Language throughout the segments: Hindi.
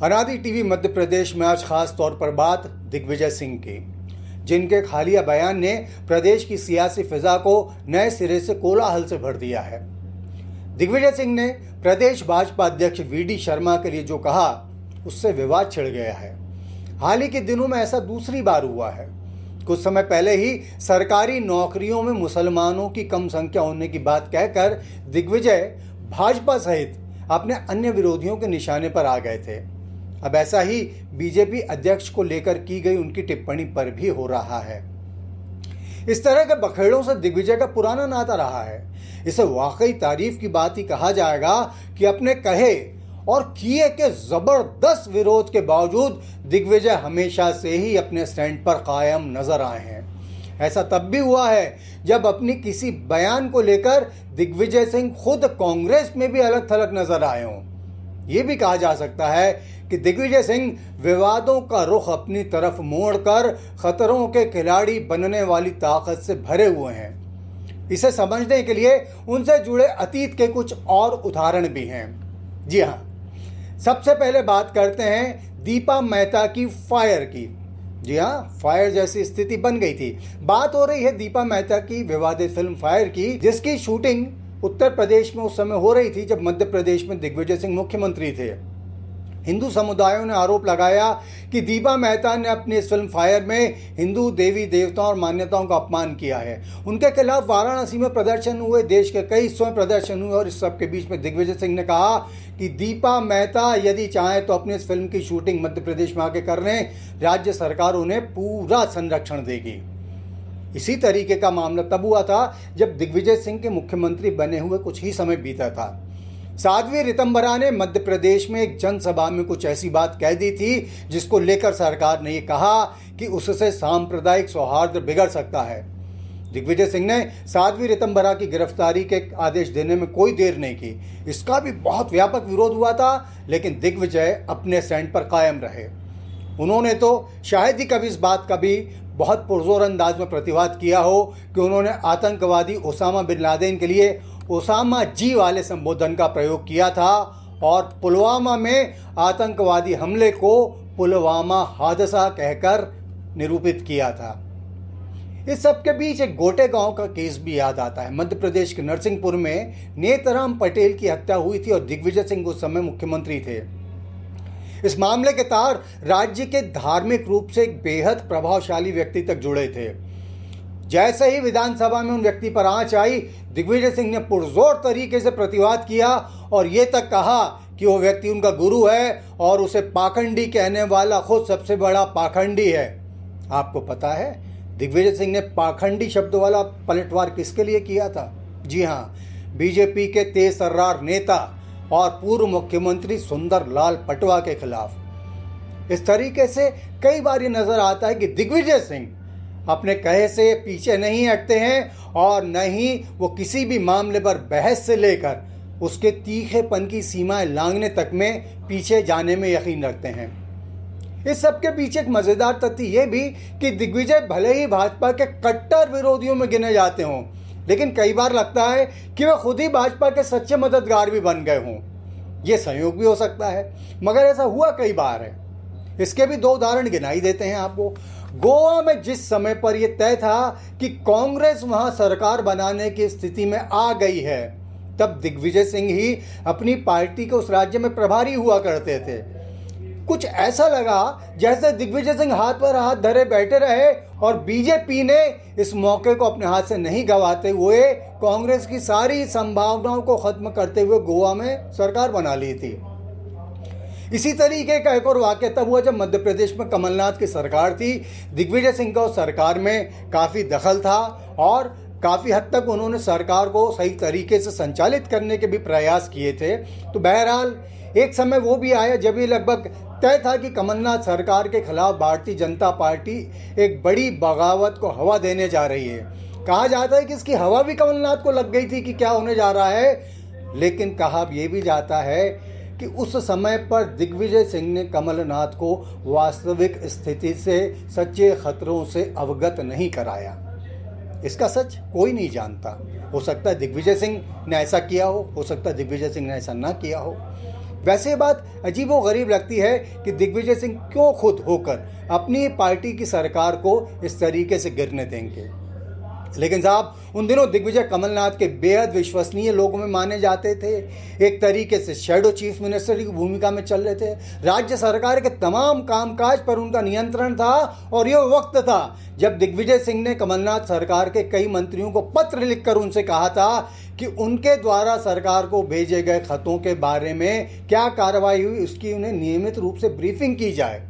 अनादि टीवी मध्य प्रदेश में आज खास तौर पर बात दिग्विजय सिंह की, जिनके हालिया बयान ने प्रदेश की सियासी फिजा को नए सिरे से कोलाहल से भर दिया है। दिग्विजय सिंह ने प्रदेश भाजपा अध्यक्ष वीडी शर्मा के लिए जो कहा, उससे विवाद छिड़ गया है। हाल ही के दिनों में ऐसा दूसरी बार हुआ है। कुछ समय पहले ही सरकारी नौकरियों में मुसलमानों की कम संख्या होने की बात कहकर दिग्विजय भाजपा सहित अपने अन्य विरोधियों के निशाने पर आ गए थे। अब ऐसा ही बीजेपी अध्यक्ष को लेकर की गई उनकी टिप्पणी पर भी हो रहा है। इस तरह के बखेड़ों से दिग्विजय का पुराना नाता रहा है। इसे वाकई तारीफ की बात ही कहा जाएगा कि अपने कहे और किए के जबरदस्त विरोध के बावजूद दिग्विजय हमेशा से ही अपने स्टैंड पर कायम नजर आए हैं। ऐसा तब भी हुआ है जब अपनी किसी बयान को लेकर दिग्विजय सिंह खुद कांग्रेस में भी अलग थलग नजर आए हों। यह भी कहा जा सकता है कि दिग्विजय सिंह विवादों का रुख अपनी तरफ मोड़कर खतरों के खिलाड़ी बनने वाली ताकत से भरे हुए हैं। इसे समझने के लिए उनसे जुड़े अतीत के कुछ और उदाहरण भी हैं। जी हाँ, सबसे पहले बात करते हैं दीपा मेहता की फायर की। जी हाँ, फायर जैसी स्थिति बन गई थी। बात हो रही है दीपा मेहता की विवादित फिल्म फायर की, जिसकी शूटिंग उत्तर प्रदेश में उस समय हो रही थी जब मध्य प्रदेश में दिग्विजय सिंह मुख्यमंत्री थे। हिंदू समुदायों ने आरोप लगाया कि दीपा मेहता ने अपनी इस फिल्म फायर में हिंदू देवी देवताओं और मान्यताओं का अपमान किया है। उनके खिलाफ वाराणसी में प्रदर्शन हुए, देश के कई हिस्सों में प्रदर्शन हुए और इस सब के बीच में दिग्विजय सिंह ने कहा कि दीपा मेहता यदि चाहे तो अपनी इस फिल्म की शूटिंग मध्य प्रदेश में आके कर लें, राज्य सरकार उन्हें पूरा संरक्षण देगी। इसी तरीके का मामला तब हुआ था जब दिग्विजय सिंह के मुख्यमंत्री बने हुए कुछ ही समय बीता था। साध्वी रितंबरा ने मध्य प्रदेश में एक जनसभा में कुछ ऐसी बात कह दी थी जिसको लेकर सरकार ने ये कहा कि उससे सांप्रदायिक सौहार्द बिगड़ सकता है। दिग्विजय सिंह ने साध्वी रितंबरा की गिरफ्तारी के आदेश देने में कोई देर नहीं की। इसका भी बहुत व्यापक विरोध हुआ था, लेकिन दिग्विजय अपने स्टैंड पर कायम रहे। उन्होंने तो शायद ही कभी इस बात का भी बहुत पुरजोर अंदाज में प्रतिवाद किया हो कि उन्होंने आतंकवादी ओसामा बिन लादेन के लिए ओसामा जी वाले संबोधन का प्रयोग किया था और पुलवामा में आतंकवादी हमले को पुलवामा हादसा कहकर निरूपित किया था। इस सब के बीच एक गोटे गांव का केस भी याद आता है। मध्य प्रदेश के नरसिंहपुर में नेतराम पटेल की हत्या हुई थी और दिग्विजय सिंह उस समय मुख्यमंत्री थे। इस मामले के तार राज्य के धार्मिक रूप से एक बेहद प्रभावशाली व्यक्ति तक जुड़े थे। जैसे ही विधानसभा में उन व्यक्ति पर आंच आई, दिग्विजय सिंह ने पुरजोर तरीके से प्रतिवाद किया और ये तक कहा कि वो व्यक्ति उनका गुरु है और उसे पाखंडी कहने वाला खुद सबसे बड़ा पाखंडी है। आपको पता है दिग्विजय सिंह ने पाखंडी शब्द वाला पलटवार किसके लिए किया था? जी हाँ, बीजेपी के तेज तर्रार नेता और पूर्व मुख्यमंत्री सुंदर लाल पटवा के खिलाफ। इस तरीके से कई बार ये नजर आता है कि दिग्विजय सिंह अपने कहे से पीछे नहीं हटते हैं और न ही वो किसी भी मामले पर बहस से लेकर उसके तीखेपन की सीमाएं लांघने तक में पीछे जाने में यकीन रखते हैं। इस सब के पीछे एक मजेदार तथ्य ये भी कि दिग्विजय भले ही भाजपा के कट्टर विरोधियों में गिने जाते हों, लेकिन कई बार लगता है कि वे खुद ही भाजपा के सच्चे मददगार भी बन गए हों। यह संयोग भी हो सकता है, मगर ऐसा हुआ कई बार है। इसके भी दो उदाहरण गिनाई देते हैं आपको। गोवा में जिस समय पर यह तय था कि कांग्रेस वहां सरकार बनाने की स्थिति में आ गई है, तब दिग्विजय सिंह ही अपनी पार्टी के उस राज्य में प्रभारी हुआ करते थे। कुछ ऐसा लगा जैसे दिग्विजय सिंह हाथ पर हाथ धरे बैठे रहे और बीजेपी ने इस मौके को अपने हाथ से नहीं गंवाते हुए कांग्रेस की सारी संभावनाओं को खत्म करते हुए गोवा में सरकार बना ली थी। इसी तरीके का एक और वाकया तब हुआ जब मध्य प्रदेश में कमलनाथ की सरकार थी। दिग्विजय सिंह का उस सरकार में काफ़ी दखल था और काफ़ी हद तक उन्होंने सरकार को सही तरीके से संचालित करने के भी प्रयास किए थे। तो बहरहाल एक समय वो भी आया जब ये लगभग तय था कि कमलनाथ सरकार के खिलाफ भारतीय जनता पार्टी एक बड़ी बगावत को हवा देने जा रही है। कहा जाता है कि इसकी हवा भी कमलनाथ को लग गई थी कि क्या होने जा रहा है, लेकिन कहा यह भी जाता है कि उस समय पर दिग्विजय सिंह ने कमलनाथ को वास्तविक स्थिति से, सच्चे खतरों से अवगत नहीं कराया। इसका सच कोई नहीं जानता। हो सकता है दिग्विजय सिंह ने ऐसा किया हो सकता है दिग्विजय सिंह ने ऐसा ना किया हो। वैसे ये बात अजीबोगरीब लगती है कि दिग्विजय सिंह क्यों खुद होकर अपनी पार्टी की सरकार को इस तरीके से गिरने देंगे। लेकिन साहब, उन दिनों दिग्विजय कमलनाथ के बेहद विश्वसनीय लोगों में माने जाते थे। एक तरीके से शैडो चीफ मिनिस्टर की भूमिका में चल रहे थे। राज्य सरकार के तमाम कामकाज पर उनका नियंत्रण था और यह वक्त था जब दिग्विजय सिंह ने कमलनाथ सरकार के कई मंत्रियों को पत्र लिखकर उनसे कहा था कि उनके द्वारा सरकार को भेजे गए खतों के बारे में क्या कार्रवाई हुई, उसकी उन्हें नियमित रूप से ब्रीफिंग की जाए।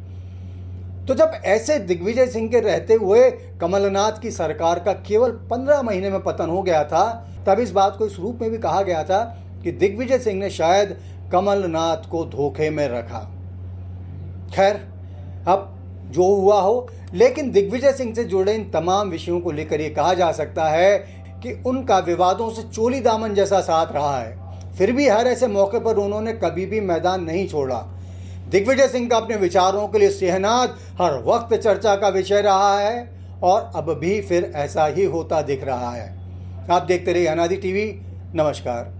तो जब ऐसे दिग्विजय सिंह के रहते हुए कमलनाथ की सरकार का केवल 15 महीने में पतन हो गया था, तब इस बात को इस रूप में भी कहा गया था कि दिग्विजय सिंह ने शायद कमलनाथ को धोखे में रखा। खैर, अब जो हुआ हो, लेकिन दिग्विजय सिंह से जुड़े इन तमाम विषयों को लेकर यह कहा जा सकता है कि उनका विवादों से चोली दामन जैसा साथ रहा है। फिर भी हर ऐसे मौके पर उन्होंने कभी भी मैदान नहीं छोड़ा। दिग्विजय सिंह का अपने विचारों के लिए सेहनाद हर वक्त चर्चा का विषय रहा है और अब भी फिर ऐसा ही होता दिख रहा है। आप देखते रहिए अनादि टीवी। नमस्कार।